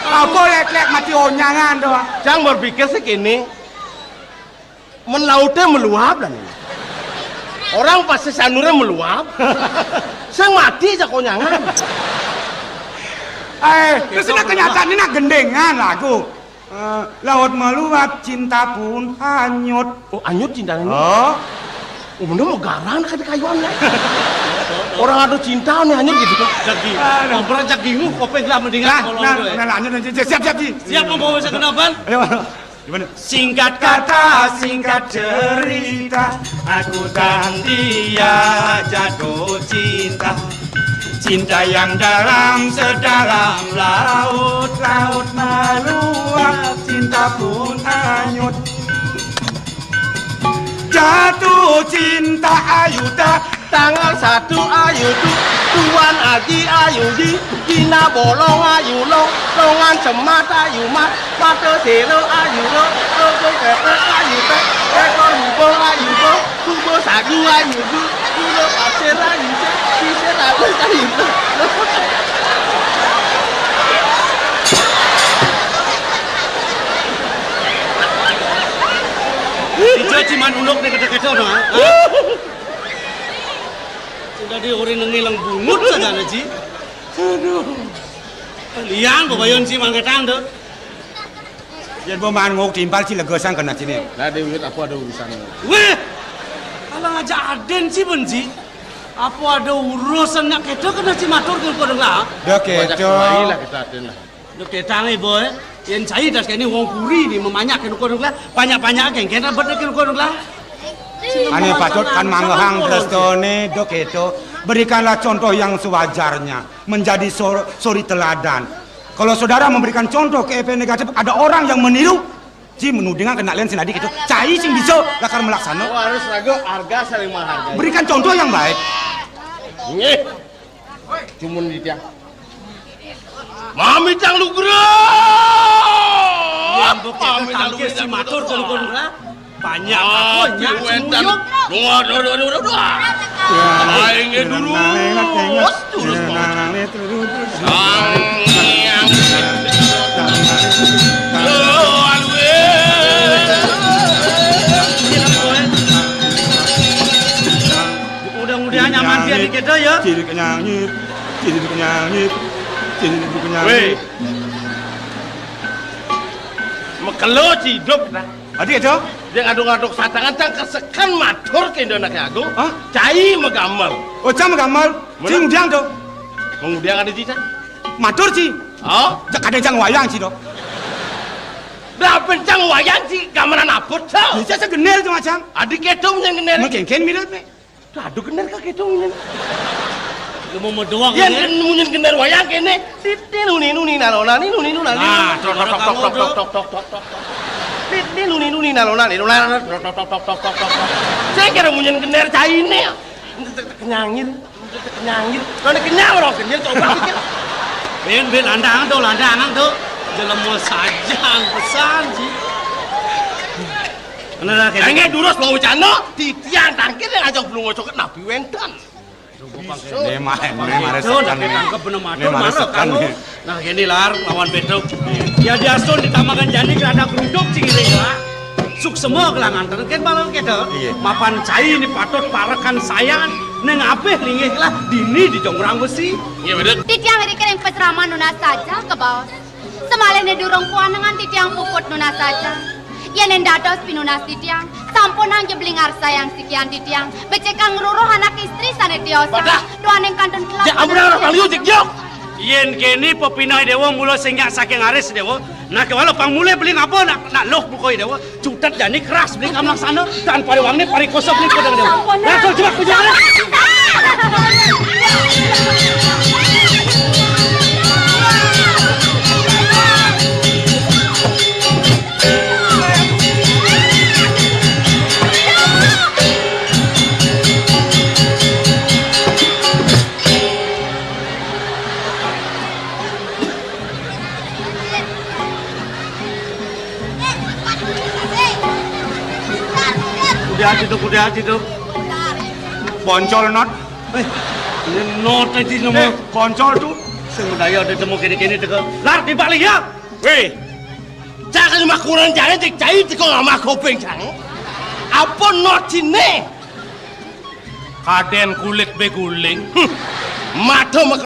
Apa lek mati onyangan doang. Jangan berpikir segini. Lautnya meluap dan ini. Orang pasti sanurnya meluap. Saya mati aja konyangan. Terus ini kenyataan ini gendengan lagu. Laut meluap, cinta pun hanyut. Oh, hanyut cinta ini? Oh. Bener mau garang ke kayuannya. Orang ada cinta nih hanyut gitu. Jagi. Ngobrol jagimu, kopeng lah mendingan. Nah, lanjut. Siap. Siap membawa kenapan? Ayo. Gimana? Singkat kata, singkat cerita, aku dan dia jatuh cinta. Cinta yang dalam sedalam laut, Laut meluap, cinta pun hanyut. Jatuh cinta ayuda. Tanggal 1 ayu tuan aji ayu di Gina bolong ayu longan cemat ayu mata selo ayu lo kepet ayu teh ekor hubung ayu kubo sagu ayu kubo pasir ayu sisir ayu Dijo ciman uluk nih kede-kede no. Sudah diurin ngilang bungut saja Ji. Aduh. Liang babayon si mangketang tuh. Jadi pemain ngok timpal sih legesan kena sini. Nah Dewi aku ada urusan. Weh, kalau ngajak Aden sih benci. Apa ada urusan nak kedo kena si matur ke kodong lah. Dok kedo. Lah kita Aden lah. Dok ketang boy. Yang cai das kini wong kuri ni memanyak ke kodong lah. Banyak-banyak yang kena bener ke kodong lah. Ane patut kan manggahang prestone dok kedo. Berikanlah contoh yang sewajarnya. Menjadi suri teladan. Kalau saudara memberikan contoh ke EP negatif, ada orang yang meniru. Ji menudingan kena lain sinadi gitu. Cai sing bisa lakar melaksana. Oh, harus ragu harga saling menghargai. Berikan contoh yang baik. Nggih. Cuman di tiang. Mami cang lu gero. Yang bukti tangke si matur ke kodong lah. Banyak banyak semuyuk. Aduh. Aing dulu. Terus mudah-mudahan nyaman dia dikit ya. Ciri kenyanyi. Weh. Mekelo hidup nah. Adik itu? Dia ngaduk-ngaduk satangan cang kesekan matur ke Indonesia aku. Hah? Cai megamal. Oh, cang gamal. Cing diang tuh. Mengudiang ada cicak. Matur sih. Oh, Kadang cang wayang sih tuh. dah pencang wayang sih gamaran apot tau. Bisa segenel tuh macam. Adik ketong yang gener. Mungkin mirip nih. Aduh gener ka ketong yang. Lu mau doang Yang ya. munyen gener wayang kene. Titin nuni nalona ni nuni nuna. Ah, tok. Titin nuni nalona ni tok. Saya kira munyen gener caine. Kenyangir. Kalau kenyang orang kenyang coba pikir. Ben landangan tuh. Jelemu saja pesan sih. Mana kayak Enggak durus mau cano titiang tangkir yang ajak belum ngocok nabi wentan. Tangkap bener matur mana kamu. Nah gini lar lawan Pedro. Ya diasun ditambahkan jani kerana keruduk cingireng lah. Suk semua kelangan terken malam kita. Mapan cai ini patut parakan saya. Neng apeh linggih lah dini di jongrang besi. Iya bener. Titiang mereka pesrama nuna saja ke bawah. Semalahnya durung puan dengan titiang puput nuna saja. Ya nendados pinunas titiang. Sampun hangge belingar sayang sikian titiang. Becekang ngeruruh anak istri sana tiosa. Badah. Doan yang kandun kelak. Ya ampun orang paliu jek jok. Yen kini pepinai dewa mula singgah saking aris dewa. Nah kewala pang mulai beli ngapa nak loh bukoi dewa. Cutat jani keras beli kamlang sana. Dan pariwang ni parikosa beli kodang dewa. Nah kau coba kujalan. Kuda hati tuh. Poncol not. Ini not aja nama. Poncol tuh. Sebenarnya udah temu kini-kini teko. Lar di balik ya. Weh, jangan makuran jangan cai teko sama kopeng jangan. Apa notine? Kaden kulit beguling. Mata